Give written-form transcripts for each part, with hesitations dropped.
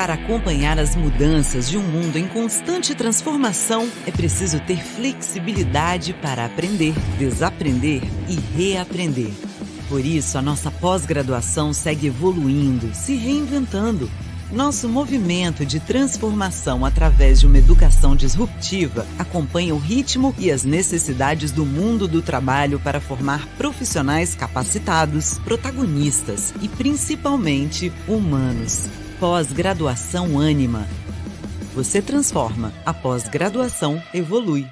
Para acompanhar as mudanças de um mundo em constante transformação, é preciso ter flexibilidade para aprender, desaprender e reaprender. Por isso, a nossa pós-graduação segue evoluindo, se reinventando. Nosso movimento de transformação através de uma educação disruptiva acompanha o ritmo e as necessidades do mundo do trabalho para formar profissionais capacitados, protagonistas e, principalmente, humanos. Pós-graduação Ânima. Você transforma, a pós-graduação evolui.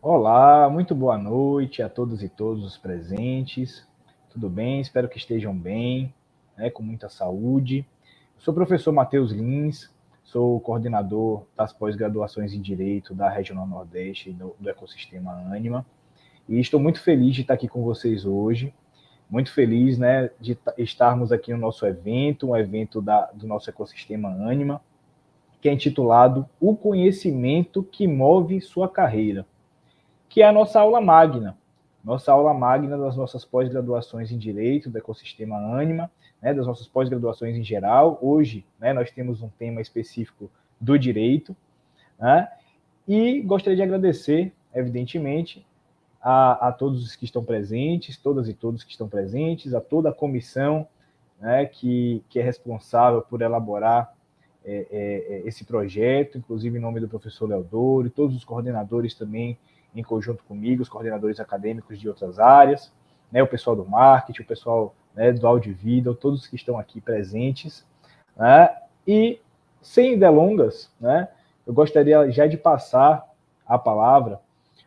Olá, muito boa noite a todos e todos os presentes. Tudo bem? Espero que estejam bem, com muita saúde. Eu sou o professor Matheus Lins, sou coordenador das pós-graduações em Direito da Regional Nordeste do Ecossistema Ânima. E estou muito feliz de estar aqui com vocês hoje. Muito feliz, de estarmos aqui no nosso evento, um evento do nosso ecossistema Ânima, que é intitulado O Conhecimento que Move Sua Carreira, que é a nossa aula magna das nossas pós-graduações em Direito do ecossistema Ânima, das nossas pós-graduações em geral. Hoje, nós temos um tema específico do direito, e gostaria de agradecer, evidentemente, a todos os que estão presentes, todas e todos que estão presentes, a toda a comissão que é responsável por elaborar esse projeto, inclusive em nome do professor Leodoro e todos os coordenadores também em conjunto comigo, os coordenadores acadêmicos de outras áreas, o pessoal do marketing, o pessoal do áudio e vídeo, todos que estão aqui presentes. E, sem delongas, eu gostaria já de passar a palavra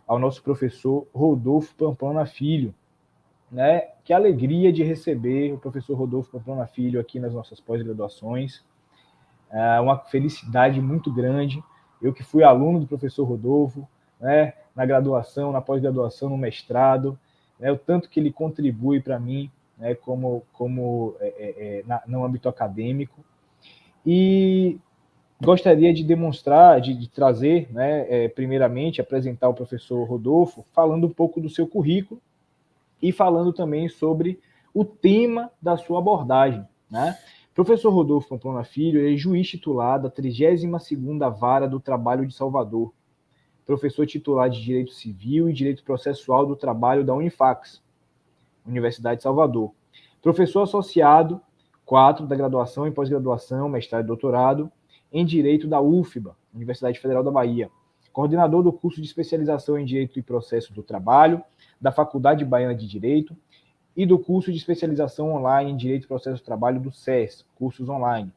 ao nosso professor Rodolfo Pamplona Filho. Que alegria de receber o professor Rodolfo Pamplona Filho aqui nas nossas pós-graduações. Uma felicidade muito grande. Eu que fui aluno do professor Rodolfo, na graduação, na pós-graduação, no mestrado, o tanto que ele contribui para mim, no âmbito acadêmico. E gostaria de demonstrar, de trazer, primeiramente, apresentar o professor Rodolfo, falando um pouco do seu currículo e falando também sobre o tema da sua abordagem. Professor Rodolfo Pamplona Filho é juiz titular da 32ª Vara do Trabalho de Salvador, professor titular de Direito Civil e Direito Processual do Trabalho da Unifax, Universidade de Salvador, professor associado 4 da graduação e pós-graduação, mestrado e doutorado em Direito da UFBA, Universidade Federal da Bahia, coordenador do curso de especialização em Direito e Processo do Trabalho da Faculdade Baiana de Direito e do curso de especialização online em Direito e Processo do Trabalho do SES, cursos online.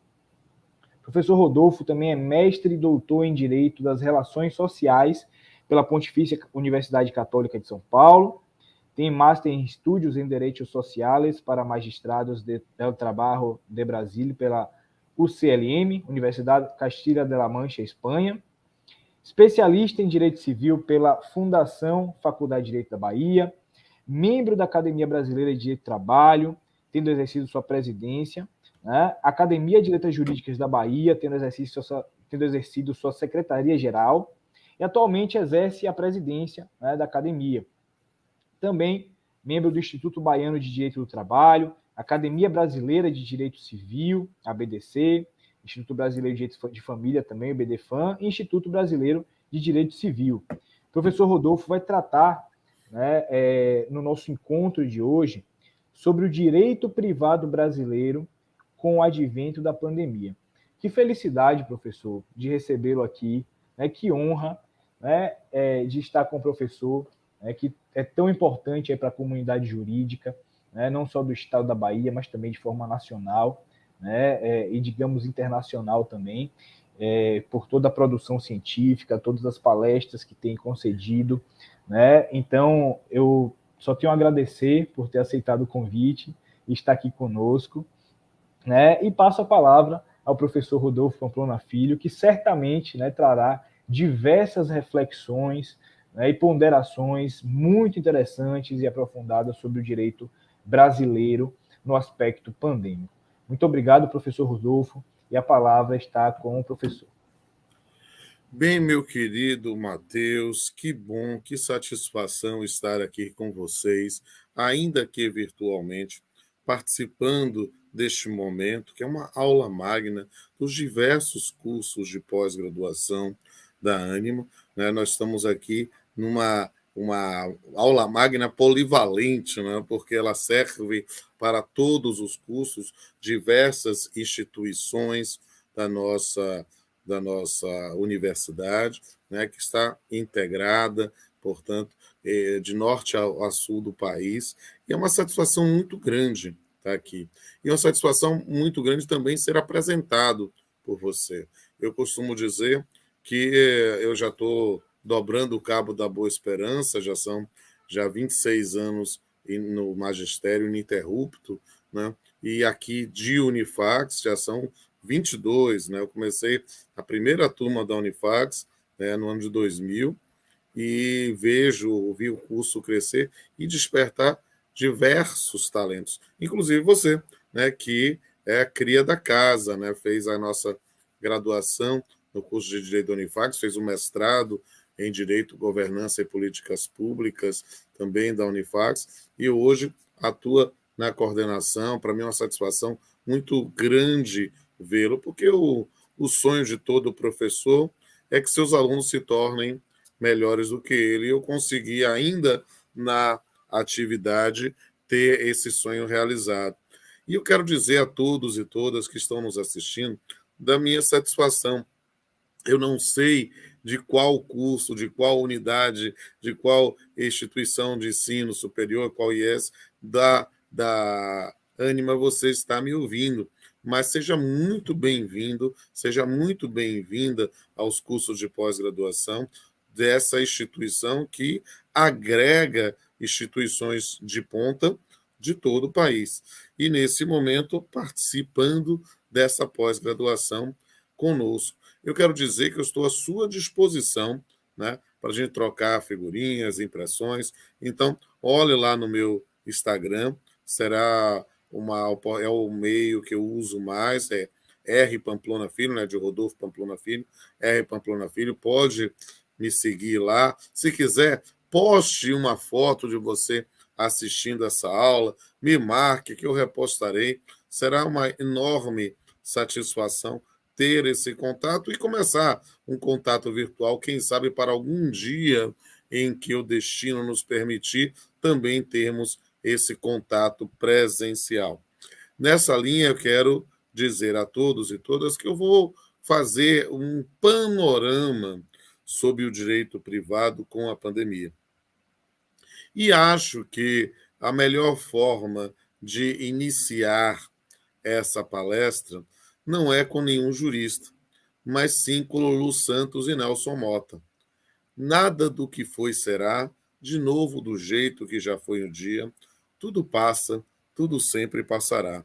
Professor Rodolfo também é mestre e doutor em Direito das Relações Sociais pela Pontifícia Universidade Católica de São Paulo, tem Master em Estudos em Direitos Sociais para Magistrados del Trabajo de Brasil pela UCLM, Universidade Castilla-La Mancha, Espanha, especialista em Direito Civil pela Fundação Faculdade de Direito da Bahia, membro da Academia Brasileira de Direito do Trabalho, tendo exercido sua presidência, Academia de Letras Jurídicas da Bahia, tendo exercido sua secretaria-geral, e atualmente exerce a presidência da Academia. Também membro do Instituto Baiano de Direito do Trabalho, Academia Brasileira de Direito Civil, ABDC, Instituto Brasileiro de Direito de Família também, o BDFAM, e Instituto Brasileiro de Direito Civil. O professor Rodolfo vai tratar, no nosso encontro de hoje, sobre o direito privado brasileiro com o advento da pandemia. Que felicidade, professor, de recebê-lo aqui, que honra de estar com o professor, que é tão importante para a comunidade jurídica, não só do estado da Bahia, mas também de forma nacional, e, digamos, internacional também, por toda a produção científica, todas as palestras que tem concedido. Então, eu só tenho a agradecer por ter aceitado o convite e estar aqui conosco, e passo a palavra ao professor Rodolfo Pamplona Filho, que certamente trará diversas reflexões e ponderações muito interessantes e aprofundadas sobre o direito brasileiro no aspecto pandêmico. Muito obrigado, professor Rodolfo, e a palavra está com o professor. Bem, meu querido Matheus, que bom, que satisfação estar aqui com vocês, ainda que virtualmente, participando deste momento, que é uma aula magna dos diversos cursos de pós-graduação da Ânimo, né? Nós estamos aqui numa uma aula magna polivalente, né? Porque ela serve para todos os cursos, diversas instituições da nossa universidade, né? Que está integrada, portanto, de norte a sul do país, e é uma satisfação muito grande estar aqui. E é uma satisfação muito grande também ser apresentado por você. Eu costumo dizer que eu já estou dobrando o cabo da Boa Esperança, já são 26 anos no magistério ininterrupto, né? E aqui de Unifax já são 22, né? Eu comecei a primeira turma da Unifax, né, no ano de 2000, e vi o curso crescer e despertar diversos talentos, inclusive você, né, que é a cria da casa, né, fez a nossa graduação no curso de Direito da Unifax, fez o mestrado em Direito, Governança e Políticas Públicas, também da Unifax, e hoje atua na coordenação. Para mim é uma satisfação muito grande vê-lo, porque o sonho de todo professor é que seus alunos se tornem melhores do que ele. Eu consegui ainda na atividade ter esse sonho realizado. E eu quero dizer a todos e todas que estão nos assistindo da minha satisfação. Eu não sei de qual curso, de qual unidade, de qual instituição de ensino superior, qual IES da Ânima você está me ouvindo, mas seja muito bem-vindo, seja muito bem-vinda aos cursos de pós-graduação dessa instituição que agrega instituições de ponta de todo o país. E, nesse momento, participando dessa pós-graduação conosco. Eu quero dizer que eu estou à sua disposição, né, para a gente trocar figurinhas, impressões. Então, olhe lá no meu Instagram, é o meio que eu uso mais, é R Pamplona Filho, né, de Rodolfo Pamplona Filho, R Pamplona Filho, pode me seguir lá. Se quiser, poste uma foto de você assistindo essa aula, me marque que eu repostarei. Será uma enorme satisfação ter esse contato e começar um contato virtual, quem sabe para algum dia em que o destino nos permitir também termos esse contato presencial. Nessa linha, eu quero dizer a todos e todas que eu vou fazer um panorama sobre o direito privado com a pandemia. E acho que a melhor forma de iniciar essa palestra não é com nenhum jurista, mas sim com Lulu Santos e Nelson Mota. Nada do que foi será, de novo do jeito que já foi um dia, tudo passa, tudo sempre passará,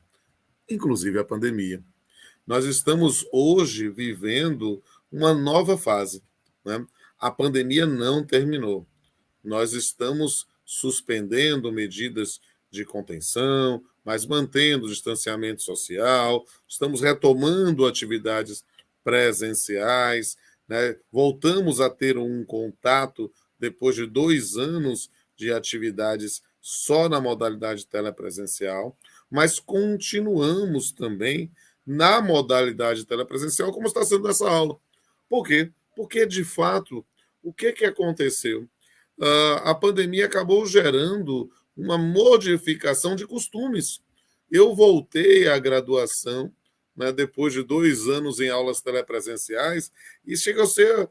inclusive a pandemia. Nós estamos hoje vivendo uma nova fase, né? A pandemia não terminou. Nós estamos suspendendo medidas de contenção, mas mantendo o distanciamento social, estamos retomando atividades presenciais, né? Voltamos a ter um contato depois de 2 anos de atividades só na modalidade telepresencial, mas continuamos também na modalidade telepresencial, como está sendo nessa aula. Por quê? Porque, de fato, o que aconteceu? A pandemia acabou gerando uma modificação de costumes. Eu voltei à graduação, né, depois de 2 anos em aulas telepresenciais, e chega a ser,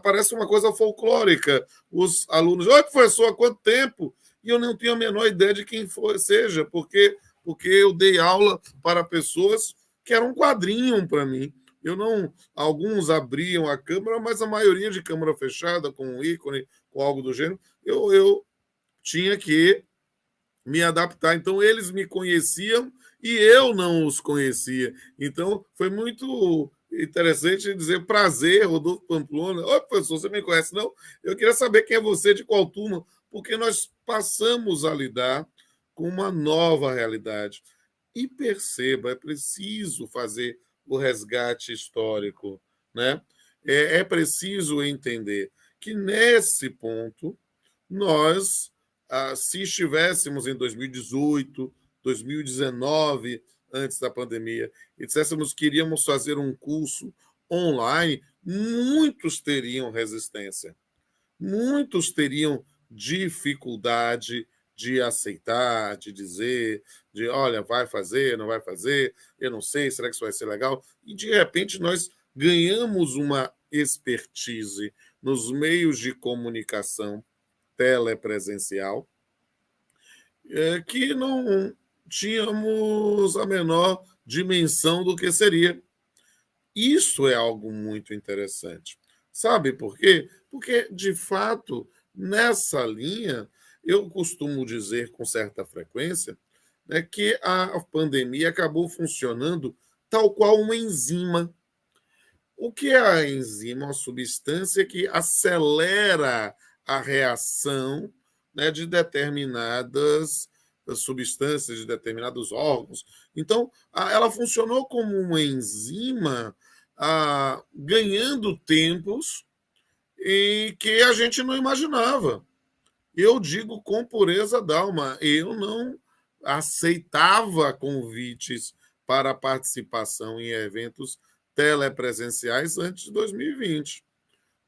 parece uma coisa folclórica. Os alunos, oi, professor, há quanto tempo? E eu não tinha a menor ideia de quem seja, porque eu dei aula para pessoas que eram um quadrinho para mim. Eu não, alguns abriam a câmera, mas a maioria de câmera fechada, com um ícone, com algo do gênero, eu tinha que me adaptar. Então, eles me conheciam e eu não os conhecia. Então, foi muito interessante dizer prazer, Rodolfo Pamplona. Oi, professor, você me conhece, não? Eu queria saber quem é você, de qual turma, porque nós passamos a lidar com uma nova realidade. E perceba, é preciso fazer o resgate histórico, né? É preciso entender que, nesse ponto, nós, se estivéssemos em 2018, 2019, antes da pandemia, e disséssemos que iríamos fazer um curso online, muitos teriam resistência, muitos teriam dificuldade de aceitar, de dizer, de olha, vai fazer, não vai fazer, eu não sei, será que isso vai ser legal? E de repente nós ganhamos uma expertise nos meios de comunicação telepresencial que não tínhamos a menor dimensão do que seria. Isso é algo muito interessante. Sabe por quê? Porque, de fato, nessa linha, eu costumo dizer com certa frequência, né, que a pandemia acabou funcionando tal qual uma enzima. O que é a enzima? Uma substância que acelera a reação, né, de determinadas substâncias, de determinados órgãos. Então, ela funcionou como uma enzima, ganhando tempos em que a gente não imaginava. Eu digo com pureza d'alma, eu não aceitava convites para participação em eventos telepresenciais antes de 2020,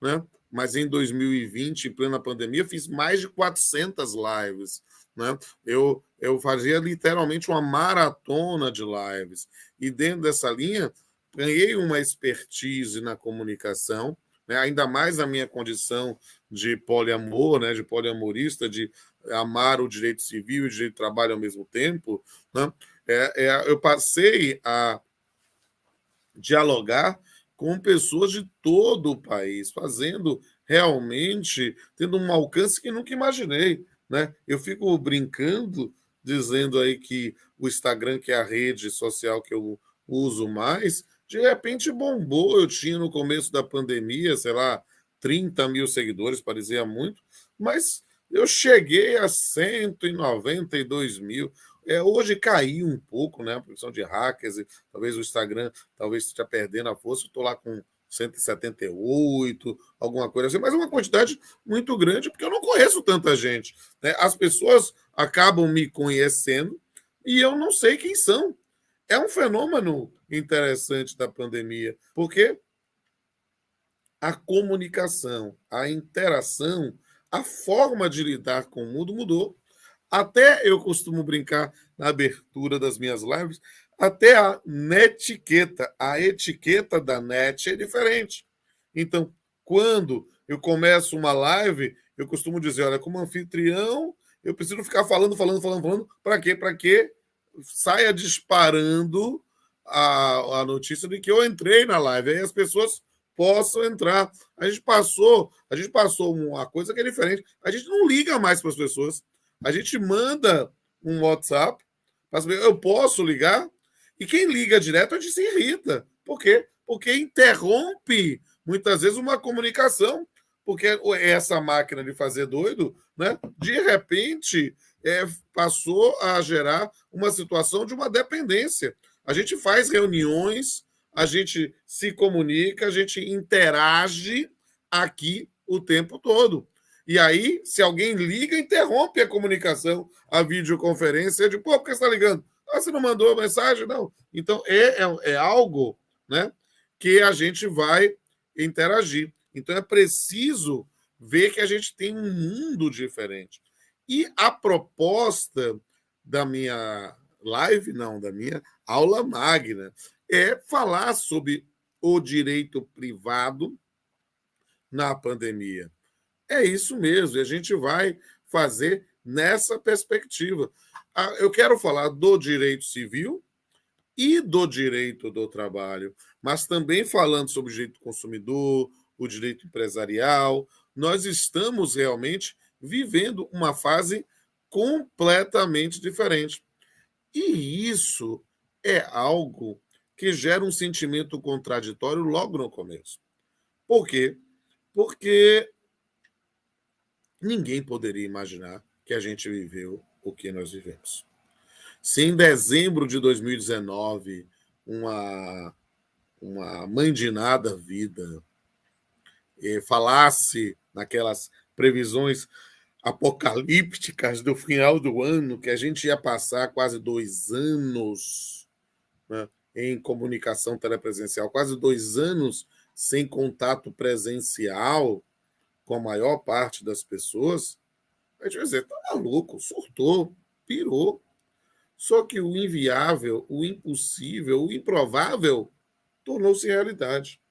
né? Mas em 2020, em plena pandemia, fiz mais de 400 lives, né? Eu fazia literalmente uma maratona de lives. E dentro dessa linha, ganhei uma expertise na comunicação, né? Ainda mais a minha condição de poliamor, né? De poliamorista, de amar o direito civil e o direito do trabalho ao mesmo tempo, né? Eu passei a dialogar com pessoas de todo o país, fazendo realmente, tendo um alcance que nunca imaginei, né? Eu fico brincando, dizendo aí que o Instagram, que é a rede social que eu uso mais, de repente bombou. Eu tinha no começo da pandemia, sei lá, 30 mil seguidores, parecia muito, mas eu cheguei a 192 mil. Hoje caiu um pouco, né? A produção de hackers, e talvez o Instagram talvez esteja perdendo a força. Estou lá com 178, alguma coisa assim, mas é uma quantidade muito grande, porque eu não conheço tanta gente, né? As pessoas acabam me conhecendo e eu não sei quem são. É um fenômeno interessante da pandemia, porque a comunicação, a interação, a forma de lidar com o mundo mudou. Até eu costumo brincar na abertura das minhas lives, até a netiqueta, a etiqueta da net é diferente. Então, quando eu começo uma live, eu costumo dizer, olha, como anfitrião, eu preciso ficar falando. Para quê? Para que saia disparando a notícia de que eu entrei na live. Aí as pessoas possam entrar. A gente passou uma coisa que é diferente. A gente não liga mais para as pessoas. A gente manda um WhatsApp, eu posso ligar, e quem liga direto a gente se irrita. Por quê? Porque interrompe muitas vezes uma comunicação, porque essa máquina de fazer doido, né, de repente passou a gerar uma situação de uma dependência. A gente faz reuniões, a gente se comunica, a gente interage aqui o tempo todo. E aí, se alguém liga, interrompe a comunicação, a videoconferência, de pô, por que você está ligando? Ah, você não mandou a mensagem? Não. Então, é algo, né, que a gente vai interagir. Então, é preciso ver que a gente tem um mundo diferente. E a proposta da minha live, não, da minha aula magna, é falar sobre o direito privado na pandemia. É isso mesmo, e a gente vai fazer nessa perspectiva. Eu quero falar do direito civil e do direito do trabalho, mas também falando sobre o direito do consumidor, o direito empresarial. Nós estamos realmente vivendo uma fase completamente diferente. E isso é algo que gera um sentimento contraditório logo no começo. Por quê? Porque ninguém poderia imaginar que a gente viveu o que nós vivemos. Se em dezembro de 2019 uma mãe de nada vida falasse naquelas previsões apocalípticas do final do ano, que a gente ia passar quase 2 anos, né, em comunicação telepresencial, quase 2 anos sem contato presencial com a maior parte das pessoas, a gente vai dizer, tá maluco, surtou, pirou. Só que o inviável, o impossível, o improvável tornou-se realidade.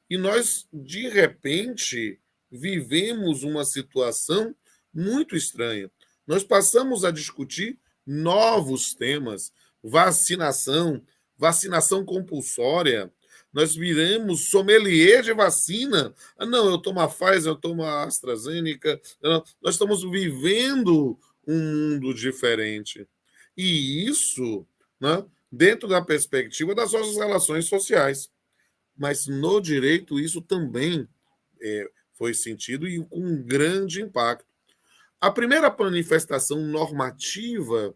E nós, de repente, vivemos uma situação muito estranha. Nós passamos a discutir novos temas, vacinação, vacinação compulsória. Nós viramos sommelier de vacina. Ah, não, eu tomo a Pfizer, eu tomo a AstraZeneca. Não, nós estamos vivendo um mundo diferente. E isso, né, dentro da perspectiva das nossas relações sociais. Mas no direito isso também foi sentido e com um grande impacto. A primeira manifestação normativa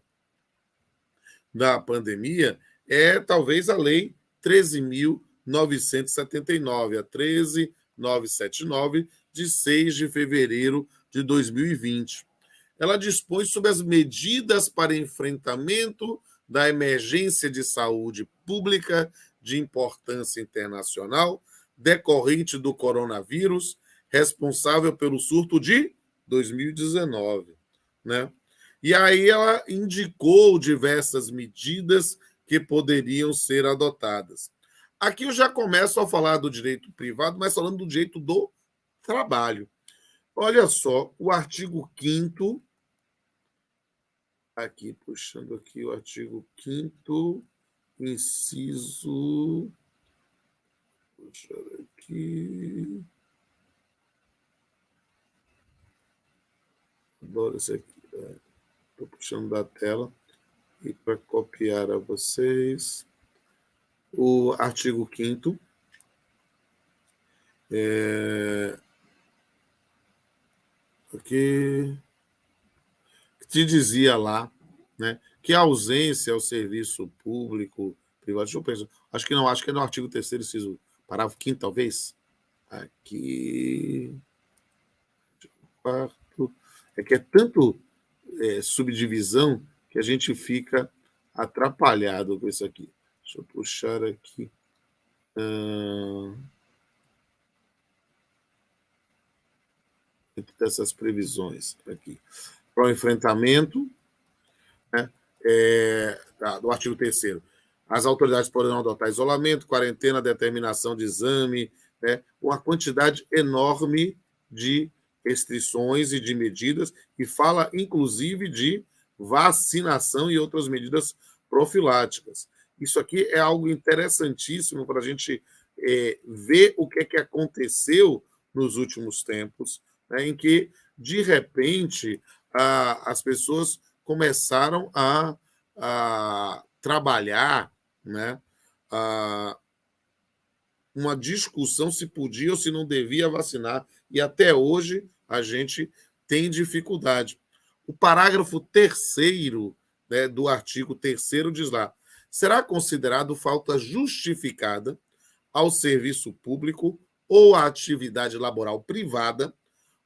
da pandemia é talvez a Lei 13.979, a 13.979, de 6 de fevereiro de 2020. Ela dispõe sobre as medidas para enfrentamento da emergência de saúde pública de importância internacional decorrente do coronavírus, responsável pelo surto de 2019, né? E aí ela indicou diversas medidas que poderiam ser adotadas. Aqui eu já começo a falar do direito privado, mas falando do direito do trabalho. Olha só, o artigo 5º, aqui, puxando aqui o artigo 5º, inciso... Puxar aqui... Adoro isso aqui. Estou puxando da tela e para copiar a vocês. O artigo 5º aqui, que te dizia lá, né, que a ausência ao serviço público, privado, deixa eu pensar, acho que é no artigo 3º, inciso, parágrafo 5º, talvez. Aqui, quarto, é que é tanto subdivisão que a gente fica atrapalhado com isso aqui. Deixa eu puxar aqui. Entre dessas previsões aqui. Para o enfrentamento, né, do artigo 3º. As autoridades poderão adotar isolamento, quarentena, determinação de exame, né, uma quantidade enorme de restrições e de medidas, e fala, inclusive, de vacinação e outras medidas profiláticas. Isso aqui é algo interessantíssimo para a gente ver o que é que aconteceu nos últimos tempos, né, em que, de repente, as pessoas começaram a trabalhar, né, uma discussão se podia ou se não devia vacinar, e até hoje a gente tem dificuldade. O parágrafo 3º, né, do artigo 3º diz lá: será considerado falta justificada ao serviço público ou à atividade laboral privada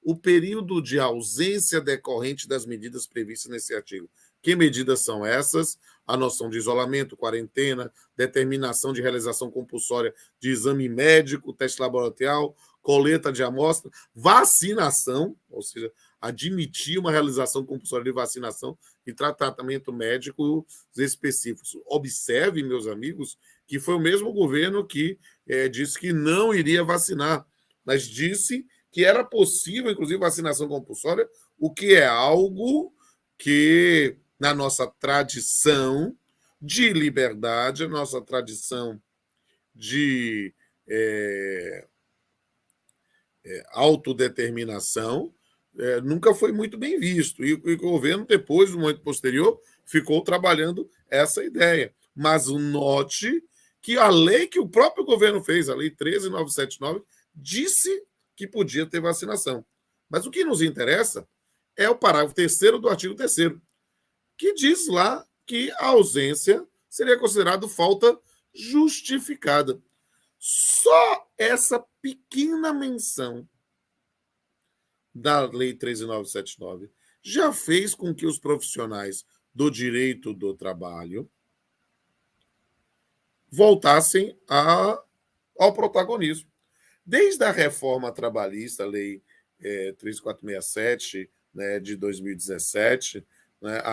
o período de ausência decorrente das medidas previstas nesse artigo. Que medidas são essas? A noção de isolamento, quarentena, determinação de realização compulsória de exame médico, teste laboratorial, coleta de amostra, vacinação, ou seja, admitir uma realização compulsória de vacinação e tratamento médico específicos. Observe, meus amigos, que foi o mesmo governo que disse que não iria vacinar, mas disse que era possível, inclusive, vacinação compulsória, o que é algo que, na nossa tradição de liberdade, a nossa tradição de autodeterminação, nunca foi muito bem visto. E o governo, depois, no momento posterior, ficou trabalhando essa ideia. Mas note que a lei que o próprio governo fez, a Lei 13.979, disse que podia ter vacinação. Mas o que nos interessa é o parágrafo 3º do artigo 3º, que diz lá que a ausência seria considerada falta justificada. Só essa pequena menção da Lei 13.979 já fez com que os profissionais do direito do trabalho voltassem ao protagonismo. Desde a reforma trabalhista, a Lei 3467, né, de 2017, né,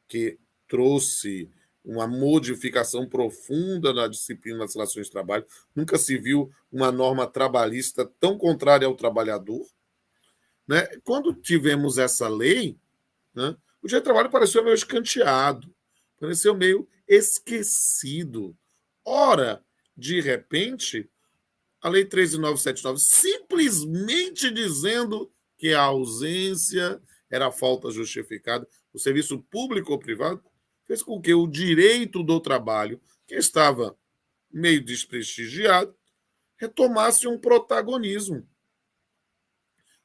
que trouxe uma modificação profunda na disciplina das relações de trabalho. Nunca se viu uma norma trabalhista tão contrária ao trabalhador. Né? Quando tivemos essa lei, né, o direito do trabalho pareceu meio escanteado, pareceu meio esquecido. Ora, de repente, a Lei 13.979 simplesmente dizendo que a ausência era falta justificada do serviço público ou privado, fez com que o direito do trabalho, que estava meio desprestigiado, retomasse um protagonismo.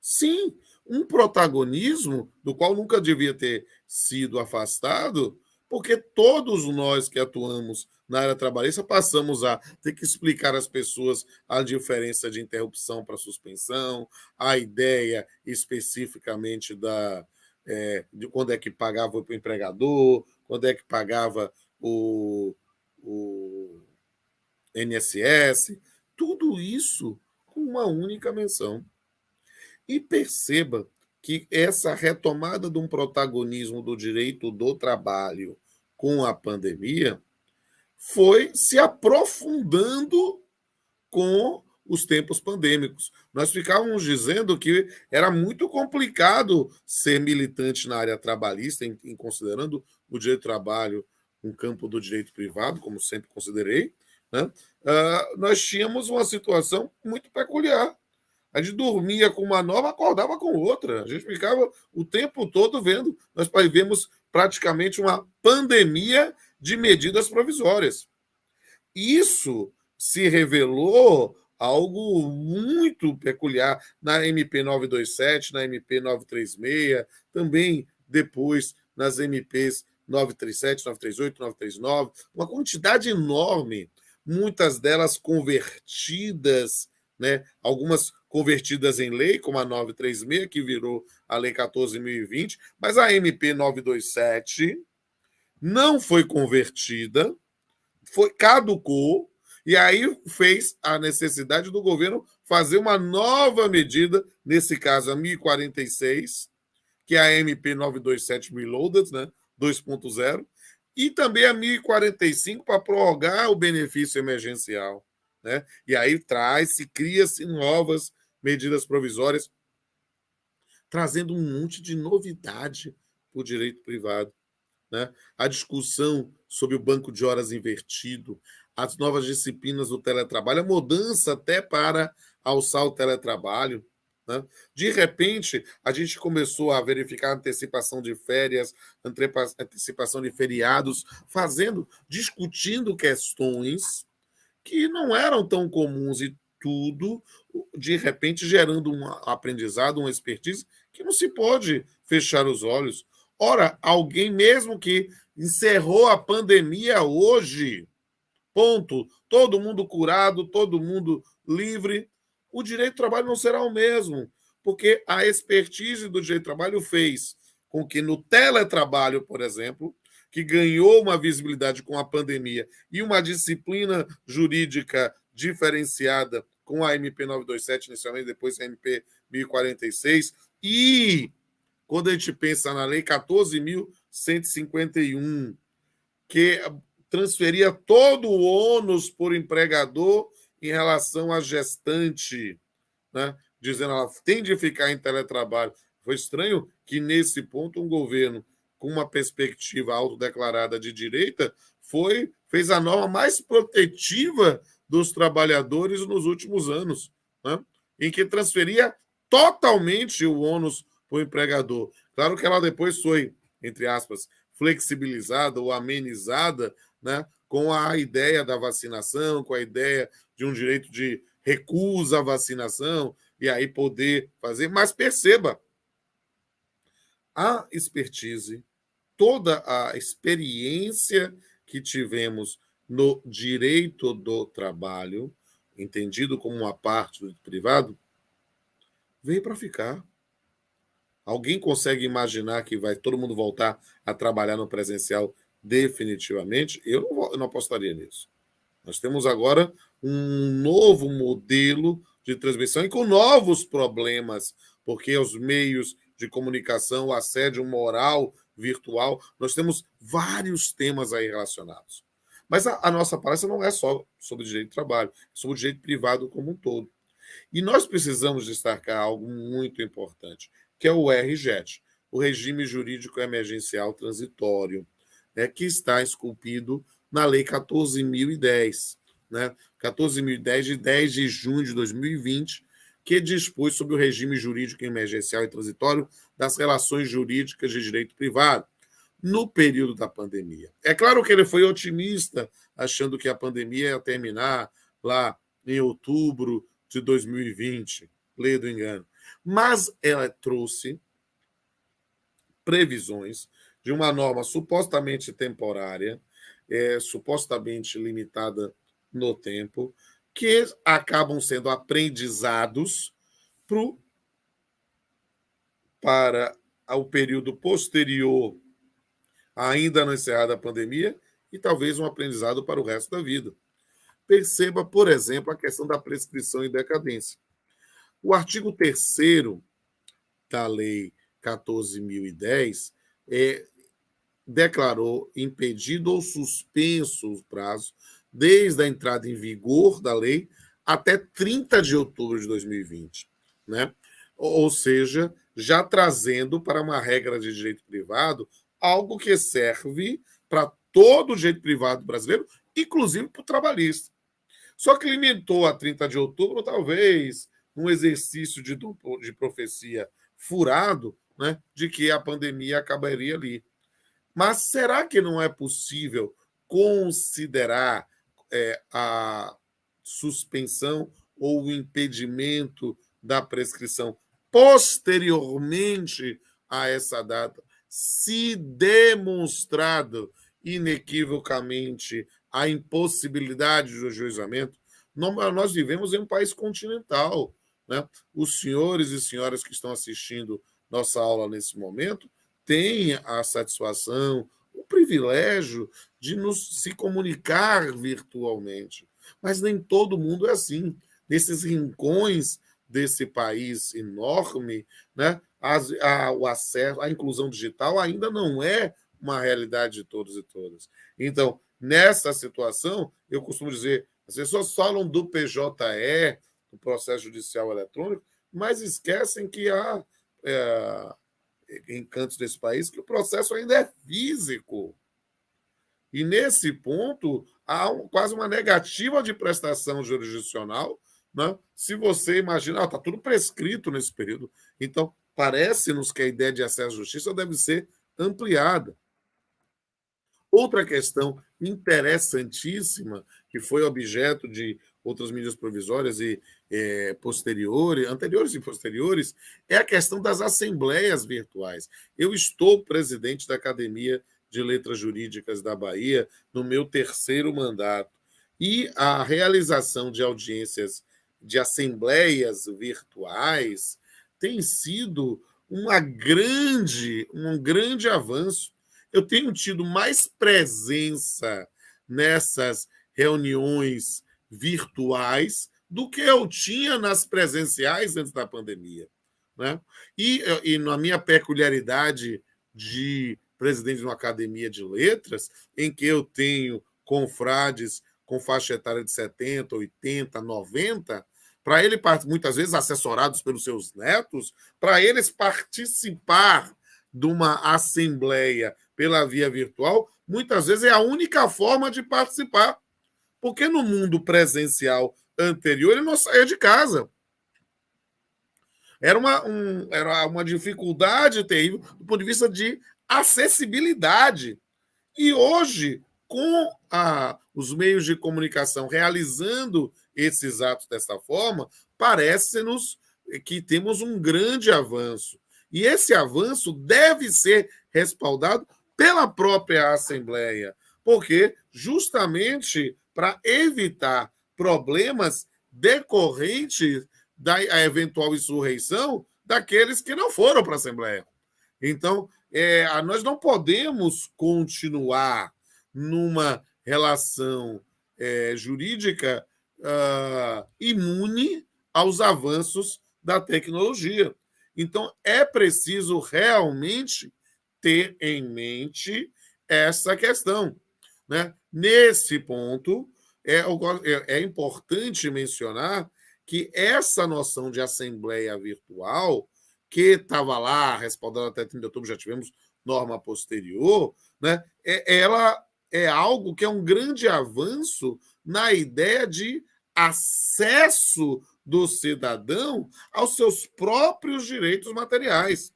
Sim, um protagonismo do qual nunca devia ter sido afastado, porque todos nós que atuamos na área trabalhista passamos a ter que explicar às pessoas a diferença de interrupção para suspensão, a ideia especificamente de quando é que pagava o empregador, quando é que pagava o INSS, tudo isso com uma única menção. E perceba que essa retomada de um protagonismo do direito do trabalho com a pandemia foi se aprofundando com os tempos pandêmicos. Nós ficávamos dizendo que era muito complicado ser militante na área trabalhista, considerando o direito do trabalho um campo do direito privado, como sempre considerei, né? Nós tínhamos uma situação muito peculiar. A gente dormia com uma norma, acordava com outra. A gente ficava o tempo todo vendo. Nós vivemos praticamente uma pandemia de medidas provisórias. Isso se revelou algo muito peculiar na MP 927, na MP 936, também depois nas MPs 937, 938, 939, uma quantidade enorme, muitas delas convertidas, né? Algumas convertidas em lei, como a 936, que virou a Lei 14.020, mas a MP 927 não foi convertida, caducou, e aí fez a necessidade do governo fazer uma nova medida, nesse caso a 1046, que é a MP 927 Reloaded, né, 2.0, e também a 1045 para prorrogar o benefício emergencial. Né? E aí cria-se novas medidas provisórias, trazendo um monte de novidade para o direito privado. Né? A discussão sobre o banco de horas invertido, as novas disciplinas do teletrabalho, a mudança até para alçar o teletrabalho. Né? De repente, a gente começou a verificar antecipação de férias, antecipação de feriados, discutindo questões que não eram tão comuns e tudo, de repente, gerando um aprendizado, uma expertise que não se pode fechar os olhos. Ora, alguém mesmo que encerrou a pandemia hoje, ponto, todo mundo curado, todo mundo livre, o direito do trabalho não será o mesmo, porque a expertise do direito do trabalho fez com que no teletrabalho, por exemplo, que ganhou uma visibilidade com a pandemia e uma disciplina jurídica diferenciada com a MP 927, inicialmente, depois a MP 1046, e quando a gente pensa na Lei 14.151, que transferia todo o ônus por empregador em relação à gestante, né? Dizendo que ela tem de ficar em teletrabalho. Foi estranho que, nesse ponto, um governo com uma perspectiva autodeclarada de direita fez a norma mais protetiva dos trabalhadores nos últimos anos, né? Em que transferia totalmente o ônus para o empregador. Claro que ela depois foi, entre aspas, flexibilizada ou amenizada, né, com a ideia da vacinação, com a ideia de um direito de recusa à vacinação, e aí poder fazer. Mas perceba, a expertise, toda a experiência que tivemos no direito do trabalho, entendido como uma parte do privado, veio para ficar. Alguém consegue imaginar que vai todo mundo voltar a trabalhar no presencial definitivamente? Eu não apostaria nisso. Nós temos agora um novo modelo de transmissão e com novos problemas, porque os meios de comunicação, o assédio moral virtual, nós temos vários temas aí relacionados. Mas a nossa palestra não é só sobre direito do trabalho, é sobre o direito privado como um todo. E nós precisamos destacar algo muito importante, que é o RJET, o Regime Jurídico Emergencial Transitório, né, que está esculpido na Lei 14.010, né, 14.010 de 10 de junho de 2020, que dispôs sobre o regime jurídico emergencial e transitório das relações jurídicas de direito privado no período da pandemia. É claro que ele foi otimista, achando que a pandemia ia terminar lá em outubro de 2020, lei do engano. Mas ela trouxe previsões de uma norma supostamente temporária, supostamente limitada no tempo, que acabam sendo aprendizados para o período posterior, ainda não encerrada a pandemia, e talvez um aprendizado para o resto da vida. Perceba, por exemplo, a questão da prescrição e decadência. O artigo 3º da Lei 14.010 declarou impedido ou suspenso o prazo desde a entrada em vigor da lei até 30 de outubro de 2020, né? Ou seja, já trazendo para uma regra de direito privado algo que serve para todo o direito privado brasileiro, inclusive para o trabalhista. Só que limitou a 30 de outubro, talvez, um exercício de profecia furado, né, de que a pandemia acabaria ali. Mas será que não é possível considerar a suspensão ou o impedimento da prescrição posteriormente a essa data, se demonstrado inequivocamente a impossibilidade do ajuizamento? Nós vivemos em um país continental, né? Os senhores e senhoras que estão assistindo nossa aula nesse momento têm a satisfação, o privilégio de se comunicar virtualmente. Mas nem todo mundo é assim. Nesses rincões desse país enorme, né, o acesso, a inclusão digital ainda não é uma realidade de todos e todas. Então, nessa situação, eu costumo dizer, as pessoas falam do PJE, do processo judicial eletrônico, mas esquecem que há em cantos desse país que o processo ainda é físico. E, nesse ponto, há quase uma negativa de prestação jurisdicional, né? Se você imaginar, está tudo prescrito nesse período. Então, parece-nos que a ideia de acesso à justiça deve ser ampliada. Outra questão interessantíssima, que foi objeto de outras medidas provisórias e anteriores e posteriores, é a questão das assembleias virtuais. Eu estou presidente da Academia de Letras Jurídicas da Bahia no meu 3º mandato, e a realização de audiências de assembleias virtuais tem sido um grande avanço. Eu tenho tido mais presença nessas reuniões virtuais do que eu tinha nas presenciais antes da pandemia, né? E na minha peculiaridade de presidente de uma academia de letras, em que eu tenho confrades com faixa etária de 70, 80, 90, para ele, muitas vezes assessorados pelos seus netos, para eles participar de uma assembleia pela via virtual, muitas vezes é a única forma de participar. Porque no mundo presencial anterior ele não saía de casa. Era uma dificuldade terrível do ponto de vista de acessibilidade. E hoje, com os meios de comunicação realizando esses atos dessa forma, parece-nos que temos um grande avanço. E esse avanço deve ser respaldado pela própria Assembleia, porque justamente para evitar problemas decorrentes da eventual insurreição daqueles que não foram para a Assembleia. Então, nós não podemos continuar numa relação jurídica imune aos avanços da tecnologia. Então, é preciso realmente ter em mente essa questão, né? Nesse ponto, é importante mencionar que essa noção de assembleia virtual, que estava lá, respaldada até 30 de outubro, já tivemos norma posterior, né? Ela é algo que é um grande avanço na ideia de acesso do cidadão aos seus próprios direitos materiais.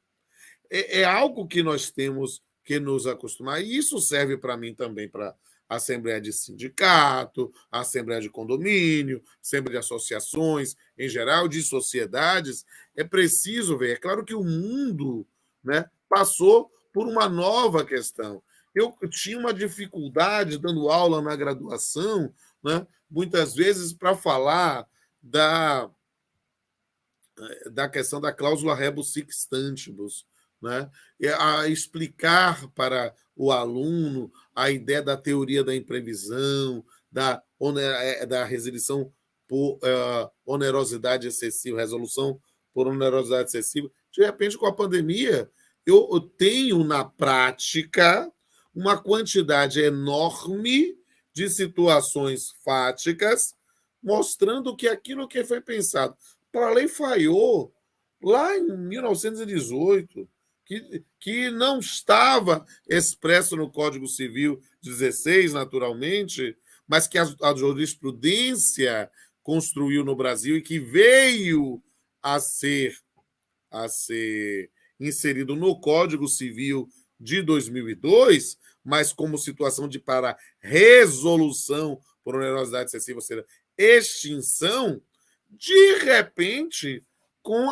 É algo que nós temos que nos acostumar, e isso serve para mim também para assembleia de sindicato, assembleia de condomínio, assembleia de associações, em geral, de sociedades. É preciso ver. É claro que o mundo, né, passou por uma nova questão. Eu tinha uma dificuldade dando aula na graduação, né, muitas vezes, para falar da questão da cláusula rebus sic stantibus, né? A explicar para o aluno a ideia da teoria da imprevisão, da resolução por onerosidade excessiva, resolução por onerosidade excessiva. De repente, com a pandemia, eu tenho na prática uma quantidade enorme de situações fáticas mostrando que aquilo que foi pensado para a Lei Fayot, lá em 1918, que não estava expresso no Código Civil 16, naturalmente, mas que a jurisprudência construiu no Brasil e que veio a ser inserido no Código Civil de 2002, mas como situação para resolução por onerosidade excessiva, ou seja, extinção, de repente, com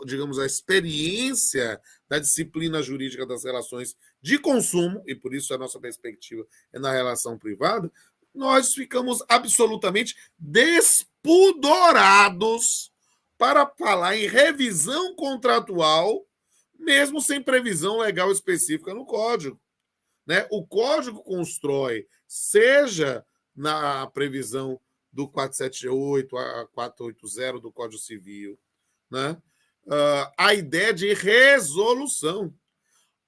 digamos, a experiência da disciplina jurídica das relações de consumo, e por isso a nossa perspectiva é na relação privada, nós ficamos absolutamente despudorados para falar em revisão contratual, mesmo sem previsão legal específica no Código, né? O Código constrói, seja na previsão do 478 a 480 do Código Civil, né? A ideia de resolução.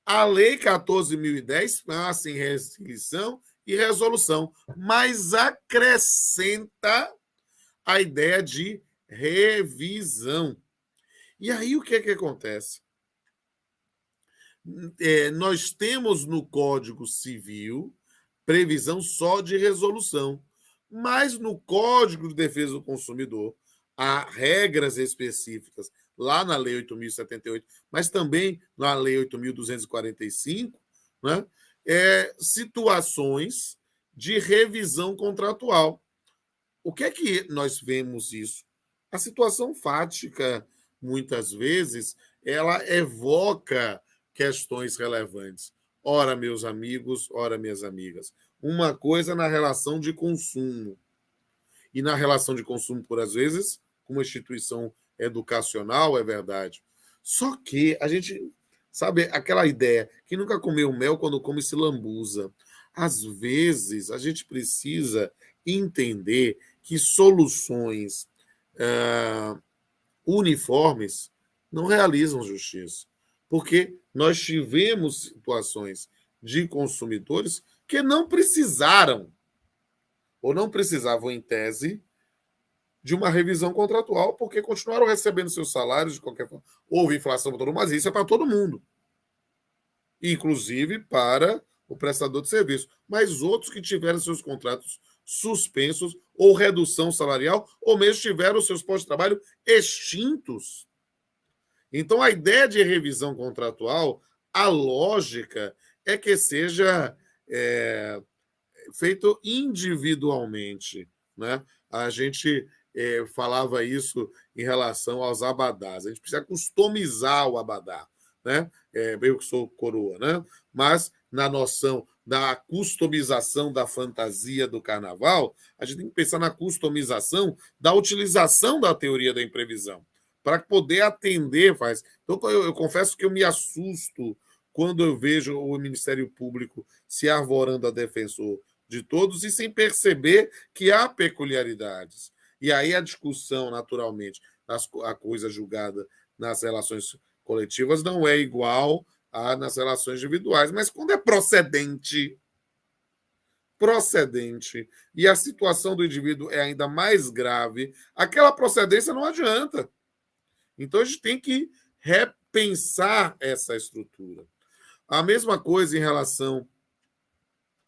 A Lei 14.010 passa em resolução e resolução, mas acrescenta a ideia de revisão. E aí o que acontece? Nós temos no Código Civil previsão só de resolução, mas no Código de Defesa do Consumidor há regras específicas lá na Lei 8.078, mas também na Lei 8.245, né? Situações de revisão contratual. O que é que nós vemos isso? A situação fática, muitas vezes, ela evoca questões relevantes. Ora, meus amigos, ora, minhas amigas. Uma coisa na relação de consumo. E na relação de consumo, por às vezes, com uma instituição educacional, é verdade. Só que a gente, sabe, aquela ideia que nunca comeu mel quando come se lambuza. Às vezes, a gente precisa entender que soluções uniformes não realizam justiça. Porque nós tivemos situações de consumidores que não precisaram, ou não precisavam, em tese, de uma revisão contratual, porque continuaram recebendo seus salários de qualquer forma. Houve inflação para todo mundo, mas isso é para todo mundo. Inclusive para o prestador de serviço. Mas outros que tiveram seus contratos suspensos ou redução salarial, ou mesmo tiveram seus postos de trabalho extintos. Então, a ideia de revisão contratual, a lógica é que seja feito individualmente, né? A gente falava isso em relação aos abadás. A gente precisa customizar o abadá, né? Eu que sou coroa, né? Mas na noção da customização da fantasia do carnaval, a gente tem que pensar na customização da utilização da teoria da imprevisão, para poder atender, faz. Então, eu confesso que eu me assusto quando eu vejo o Ministério Público se arvorando a defensor de todos e sem perceber que há peculiaridades. E aí a discussão, naturalmente, a coisa julgada nas relações coletivas não é igual a nas relações individuais, mas quando é procedente, e a situação do indivíduo é ainda mais grave, aquela procedência não adianta. Então, a gente tem que repensar essa estrutura. A mesma coisa em relação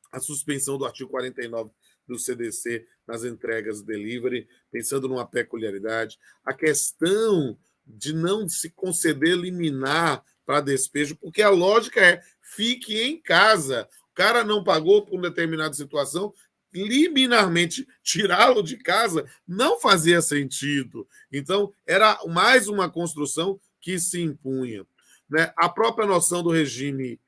à suspensão do artigo 49 do CDC nas entregas delivery, pensando numa peculiaridade. A questão de não se conceder liminar para despejo, porque a lógica é fique em casa. O cara não pagou por uma determinada situação, liminarmente tirá-lo de casa não fazia sentido. Então, era mais uma construção que se impunha. Né? A própria noção do regime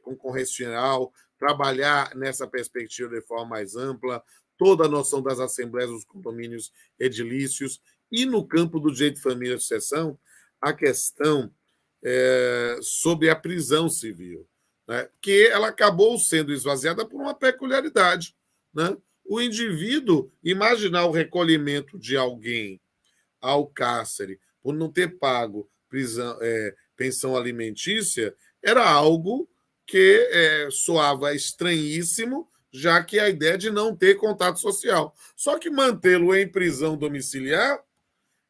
concorrencial, trabalhar nessa perspectiva de forma mais ampla, toda a noção das assembleias dos condomínios edilícios, e no campo do direito de família e sucessão, a questão sobre a prisão civil, né? Que ela acabou sendo esvaziada por uma peculiaridade. Né? O indivíduo imaginar o recolhimento de alguém ao cárcere por não ter pago pensão alimentícia era algo que soava estranhíssimo, já que a ideia de não ter contato social. Só que mantê-lo em prisão domiciliar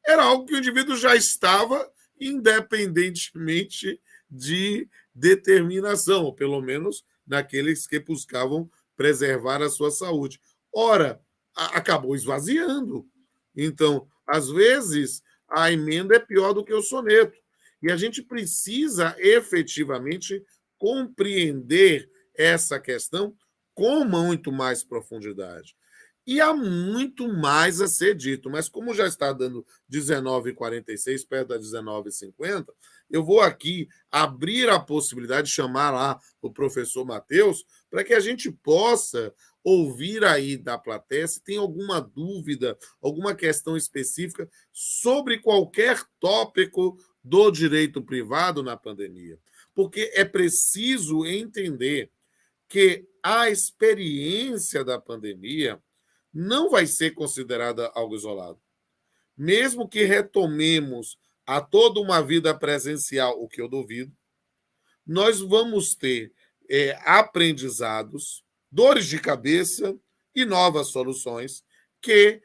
era algo que o indivíduo já estava, independentemente de determinação, ou pelo menos naqueles que buscavam preservar a sua saúde. Ora, acabou esvaziando. Então, às vezes, a emenda é pior do que o soneto. E a gente precisa efetivamente compreender essa questão com muito mais profundidade. E há muito mais a ser dito, mas como já está dando 19h46, perto das 19h50, eu vou aqui abrir a possibilidade de chamar lá o professor Matheus para que a gente possa ouvir aí da plateia se tem alguma dúvida, alguma questão específica sobre qualquer tópico do direito privado na pandemia. Porque é preciso entender que a experiência da pandemia não vai ser considerada algo isolado. Mesmo que retomemos a toda uma vida presencial, o que eu duvido, nós vamos ter aprendizados, dores de cabeça e novas soluções que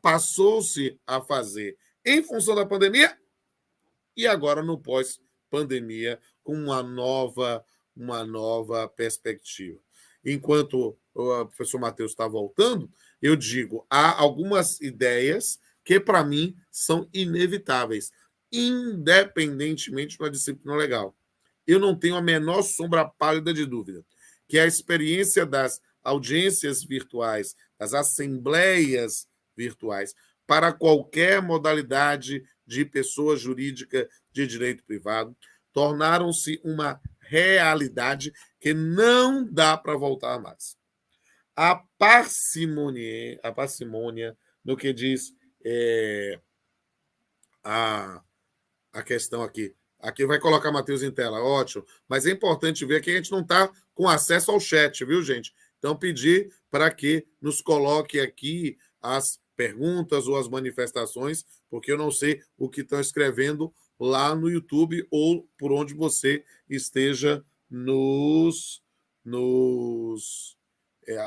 passou-se a fazer em função da pandemia e agora no pós-pandemia com uma nova perspectiva. Enquanto o professor Matheus está voltando, eu digo, há algumas ideias que, para mim, são inevitáveis, independentemente da disciplina legal. Eu não tenho a menor sombra pálida de dúvida que a experiência das audiências virtuais, das assembleias virtuais, para qualquer modalidade de pessoa jurídica de direito privado, tornaram-se uma realidade que não dá para voltar mais. A parcimônia no que diz a questão aqui. Aqui vai colocar Matheus em tela, ótimo. Mas é importante ver que a gente não está com acesso ao chat, viu, gente? Então, pedir para que nos coloque aqui as perguntas ou as manifestações, porque eu não sei o que estão escrevendo lá no YouTube ou por onde você esteja nos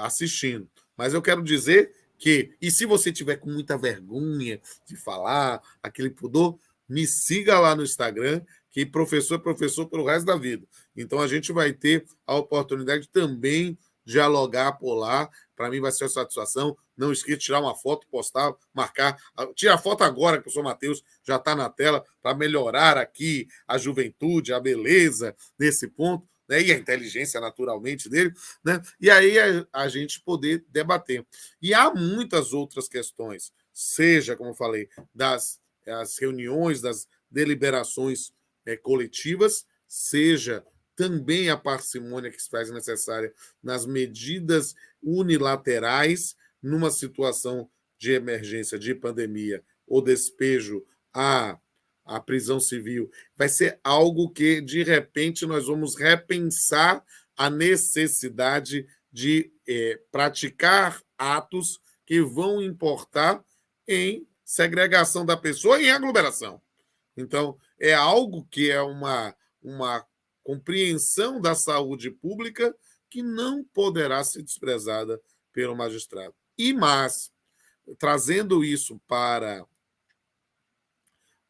assistindo. Mas eu quero dizer que, e se você tiver com muita vergonha de falar, aquele pudor, me siga lá no Instagram, que professor é professor pelo resto da vida. Então, a gente vai ter a oportunidade também de dialogar por lá. Para mim vai ser uma satisfação. Não esqueça de tirar uma foto, postar, marcar. Tira a foto agora, que o professor Matheus já está na tela, para melhorar aqui a juventude, a beleza nesse ponto, né? E a inteligência, naturalmente, dele. Né? E aí a gente poder debater. E há muitas outras questões, seja, como eu falei, das reuniões, das deliberações coletivas, seja também a parcimônia que se faz necessária nas medidas unilaterais numa situação de emergência, de pandemia ou despejo a prisão civil. Vai ser algo que, de repente, nós vamos repensar a necessidade de praticar atos que vão importar em segregação da pessoa e em aglomeração. Então, é algo que é uma compreensão da saúde pública que não poderá ser desprezada pelo magistrado. Mas, trazendo isso para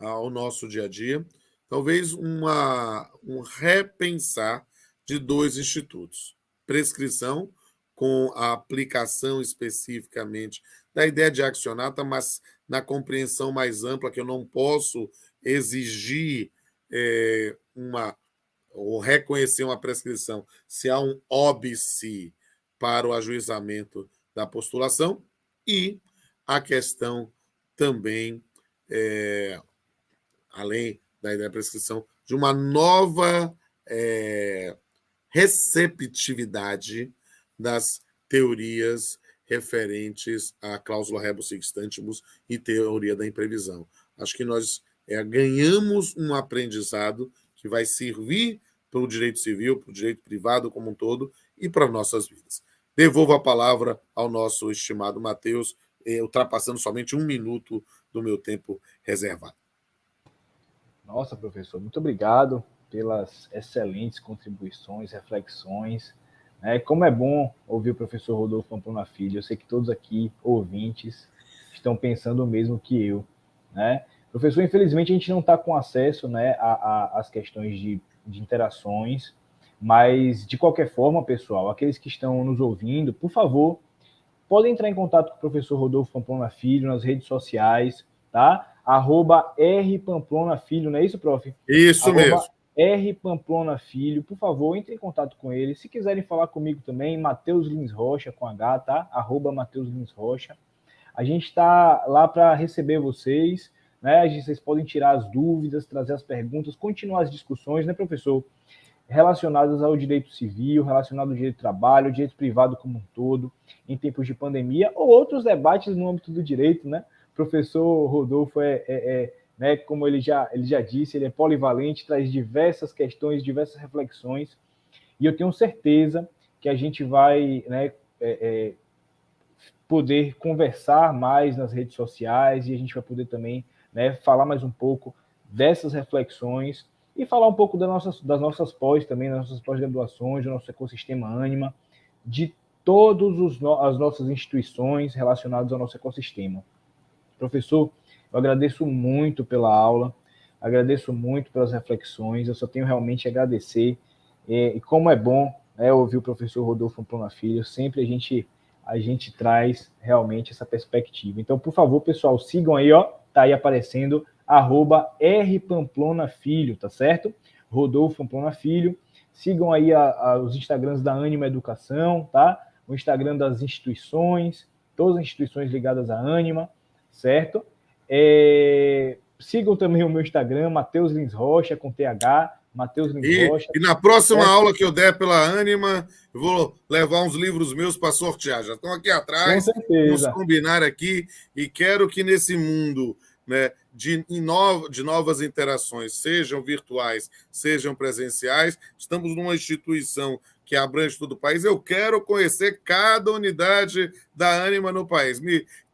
o nosso dia a dia, talvez um repensar de 2 institutos. Prescrição, com a aplicação especificamente da ideia de accionata, mas na compreensão mais ampla, que eu não posso exigir ou reconhecer uma prescrição se há um óbice para o ajuizamento da postulação, e a questão também, além da ideia da prescrição, de uma nova receptividade das teorias referentes à cláusula rebus sic stantibus e teoria da imprevisão. Acho que nós ganhamos um aprendizado que vai servir para o direito civil, para o direito privado como um todo e para nossas vidas. Devolvo a palavra ao nosso estimado Matheus, ultrapassando somente 1 minuto do meu tempo reservado. Nossa, professor, muito obrigado pelas excelentes contribuições, reflexões. Como é bom ouvir o professor Rodolfo Pamplona Filho. Eu sei que todos aqui, ouvintes, estão pensando o mesmo que eu. Professor, infelizmente a gente não está com acesso às questões de interações, mas, de qualquer forma, pessoal, aqueles que estão nos ouvindo, por favor, podem entrar em contato com o professor Rodolfo Pamplona Filho nas redes sociais, tá? @rpamplonafilho, não é isso, prof? Isso mesmo. @rpamplonafilho, por favor, entre em contato com ele. Se quiserem falar comigo também, Matheus Lins Rocha, com H, tá? @Matheus Lins Rocha. A gente está lá para receber vocês, Vocês podem tirar as dúvidas, trazer as perguntas, continuar as discussões, professor? Relacionadas ao direito civil, relacionado ao direito do trabalho, ao direito privado como um todo, em tempos de pandemia, ou outros debates no âmbito do direito, Professor Rodolfo como ele já disse, ele é polivalente, traz diversas questões, diversas reflexões, e eu tenho certeza que a gente vai poder conversar mais nas redes sociais, e a gente vai poder também falar mais um pouco dessas reflexões e falar um pouco das nossas pós também, das nossas pós-graduações, do nosso ecossistema Ânima, de todas as nossas instituições relacionadas ao nosso ecossistema. Professor, eu agradeço muito pela aula, agradeço muito pelas reflexões, eu só tenho realmente a agradecer, e como é bom ouvir o professor Rodolfo Pamplona Filho, sempre a gente traz realmente essa perspectiva. Então, por favor, pessoal, sigam aí, tá aí aparecendo, @rpamplonafilho, tá certo? Rodolfo Pamplona Filho. Sigam aí os Instagrams da Ânima Educação, tá? O Instagram das instituições, todas as instituições ligadas à Ânima, certo? Sigam também o meu Instagram, Matheus Lins Rocha, com TH, Matheus Lins Rocha. E na próxima aula que eu der pela Ânima, eu vou levar uns livros meus para sortear. Já estão aqui atrás. Com certeza. Vamos combinar aqui, e quero que nesse mundo de novas interações, sejam virtuais, sejam presenciais, estamos numa instituição que abrange todo o país. Eu quero conhecer cada unidade da Ânima no país.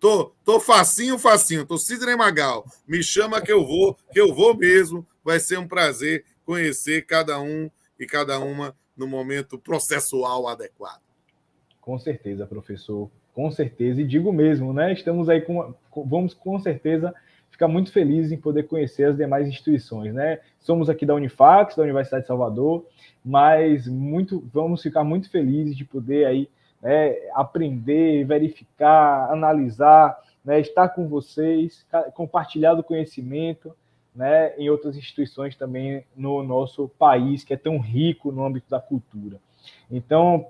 Tô facinho, tô Sidney Magal. Me chama que eu vou mesmo. Vai ser um prazer conhecer cada um e cada uma no momento processual adequado. Com certeza, professor. Com certeza. E digo mesmo, Estamos aí vamos com certeza ficar muito felizes em poder conhecer as demais instituições, Somos aqui da Unifax, da Universidade de Salvador, mas vamos ficar muito felizes de poder aí aprender, verificar, analisar, estar com vocês, compartilhar do conhecimento, em outras instituições também no nosso país, que é tão rico no âmbito da cultura. Então,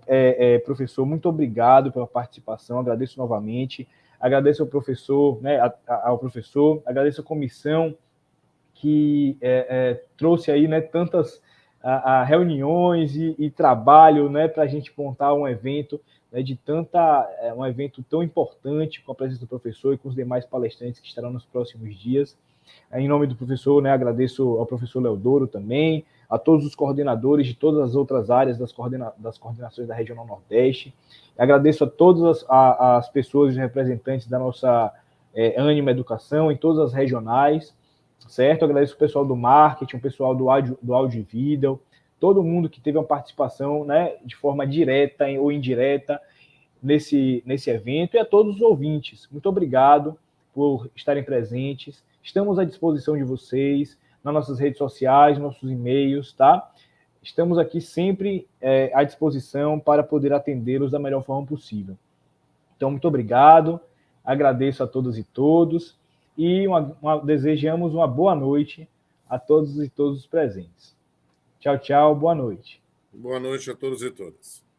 professor, muito obrigado pela participação, agradeço novamente, agradeço ao professor, agradeço a comissão que trouxe aí tantas a reuniões e trabalho, né, para a gente montar um evento, né, um evento tão importante, com a presença do professor e com os demais palestrantes que estarão nos próximos dias. Em nome do professor, né, agradeço ao professor Leodoro também, a todos os coordenadores de todas as outras áreas das coordenações da Regional Nordeste. Agradeço a todas as pessoas e representantes da nossa Ânima Educação em todas as regionais, certo? Agradeço o pessoal do marketing, o pessoal do áudio e vídeo, todo mundo que teve uma participação, né, de forma direta ou indireta nesse evento, e a todos os ouvintes. Muito obrigado por estarem presentes. Estamos à disposição de vocês nas nossas redes sociais, nossos e-mails, tá? Estamos aqui sempre à disposição para poder atendê-los da melhor forma possível. Então, muito obrigado, agradeço a todos e todos, e desejamos uma boa noite a todos e todos os presentes. Tchau, tchau, boa noite. Boa noite a todos e todas.